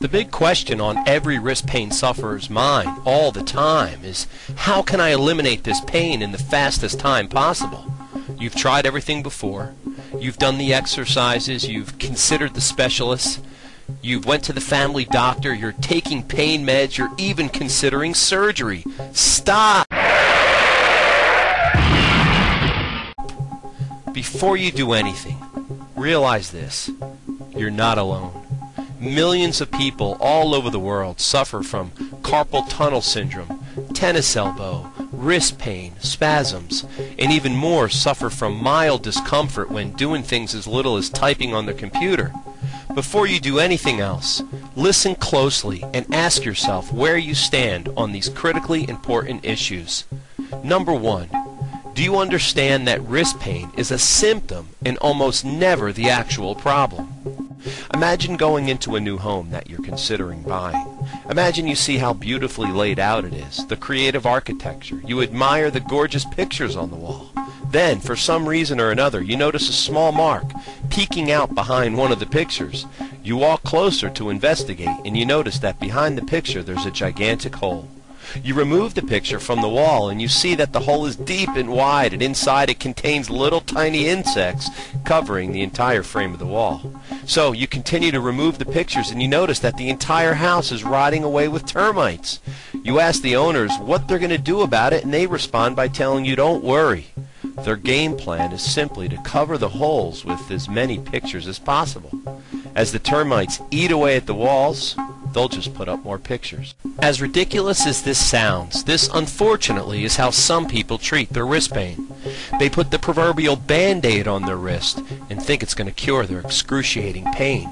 The big question on every wrist pain sufferer's mind all the time is, how can I eliminate this pain in the fastest time possible? You've tried everything before. You've done the exercises. You've considered the specialists. You've went to the family doctor. You're taking pain meds. You're even considering surgery. Stop! Before you do anything, realize this. You're not alone. Millions of people all over the world suffer from carpal tunnel syndrome, tennis elbow, wrist pain, spasms, and even more suffer from mild discomfort when doing things as little as typing on their computer. Before you do anything else, listen closely and ask yourself where you stand on these critically important issues. Number 1. Do you understand that wrist pain is a symptom and almost never the actual problem? Imagine going into a new home that you're considering buying. Imagine you see how beautifully laid out it is, the creative architecture. You admire the gorgeous pictures on the wall. Then, for some reason or another, you notice a small mark peeking out behind one of the pictures. You walk closer to investigate, and you notice that behind the picture there's a gigantic hole. You remove the picture from the wall and you see that the hole is deep and wide, and inside it contains little tiny insects covering the entire frame of the wall. So you continue to remove the pictures and you notice that the entire house is rotting away with termites. You ask the owners what they're going to do about it, and they respond by telling you, don't worry. Their game plan is simply to cover the holes with as many pictures as possible. As the termites eat away at the walls, they'll just put up more pictures. As ridiculous as this sounds, this unfortunately is how some people treat their wrist pain. They put the proverbial Band-Aid on their wrist and think it's going to cure their excruciating pain.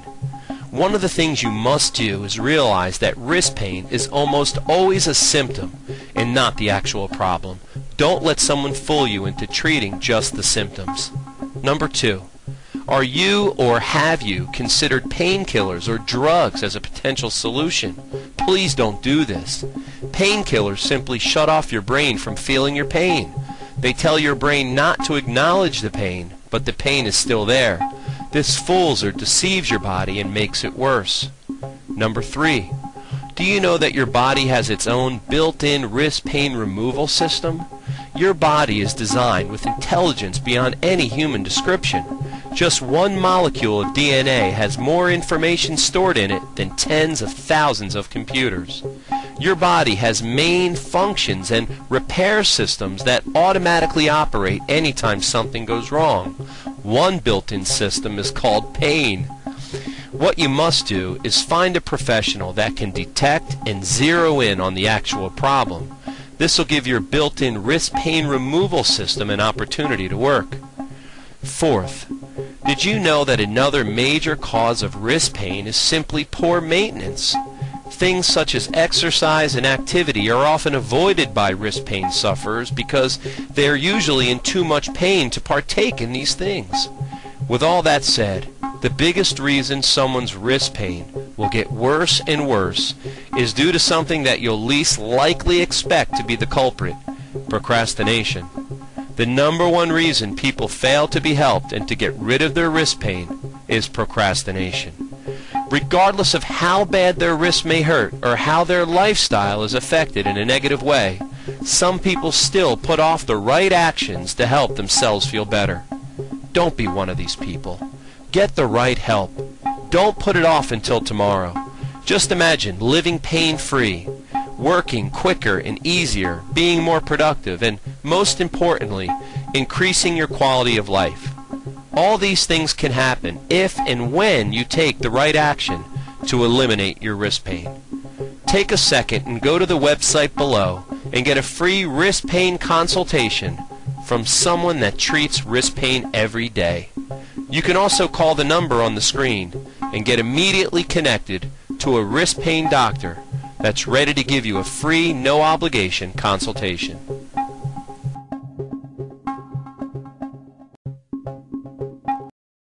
One of the things you must do is realize that wrist pain is almost always a symptom and not the actual problem. Don't let someone fool you into treating just the symptoms. Number 2. Are you or have you considered painkillers or drugs as a potential solution? Please don't do this. Painkillers simply shut off your brain from feeling your pain. They tell your brain not to acknowledge the pain, but the pain is still there. This fools or deceives your body and makes it worse. Number 3. Do you know that your body has its own built-in wrist pain removal system? Your body is designed with intelligence beyond any human description. Just one molecule of DNA has more information stored in it than tens of thousands of computers. Your body has main functions and repair systems that automatically operate anytime something goes wrong. One built-in system is called pain. What you must do is find a professional that can detect and zero in on the actual problem. This will give your built-in wrist pain removal system an opportunity to work. 4th, did you know that another major cause of wrist pain is simply poor maintenance? Things such as exercise and activity are often avoided by wrist pain sufferers because they are usually in too much pain to partake in these things. With all that said, the biggest reason someone's wrist pain will get worse and worse is due to something that you'll least likely expect to be the culprit: procrastination. The number one reason people fail to be helped and to get rid of their wrist pain is procrastination. Regardless of how bad their wrist may hurt or how their lifestyle is affected in a negative way, some people still put off the right actions to help themselves feel better. Don't be one of these people. Get the right help. Don't put it off until tomorrow. Just imagine living pain-free, working quicker and easier, being more productive, and most importantly, increasing your quality of life. All these things can happen if and when you take the right action to eliminate your wrist pain. Take a second and go to the website below and get a free wrist pain consultation from someone that treats wrist pain every day. You can also call the number on the screen and get immediately connected to a wrist pain doctor that's ready to give you a free, no obligation consultation.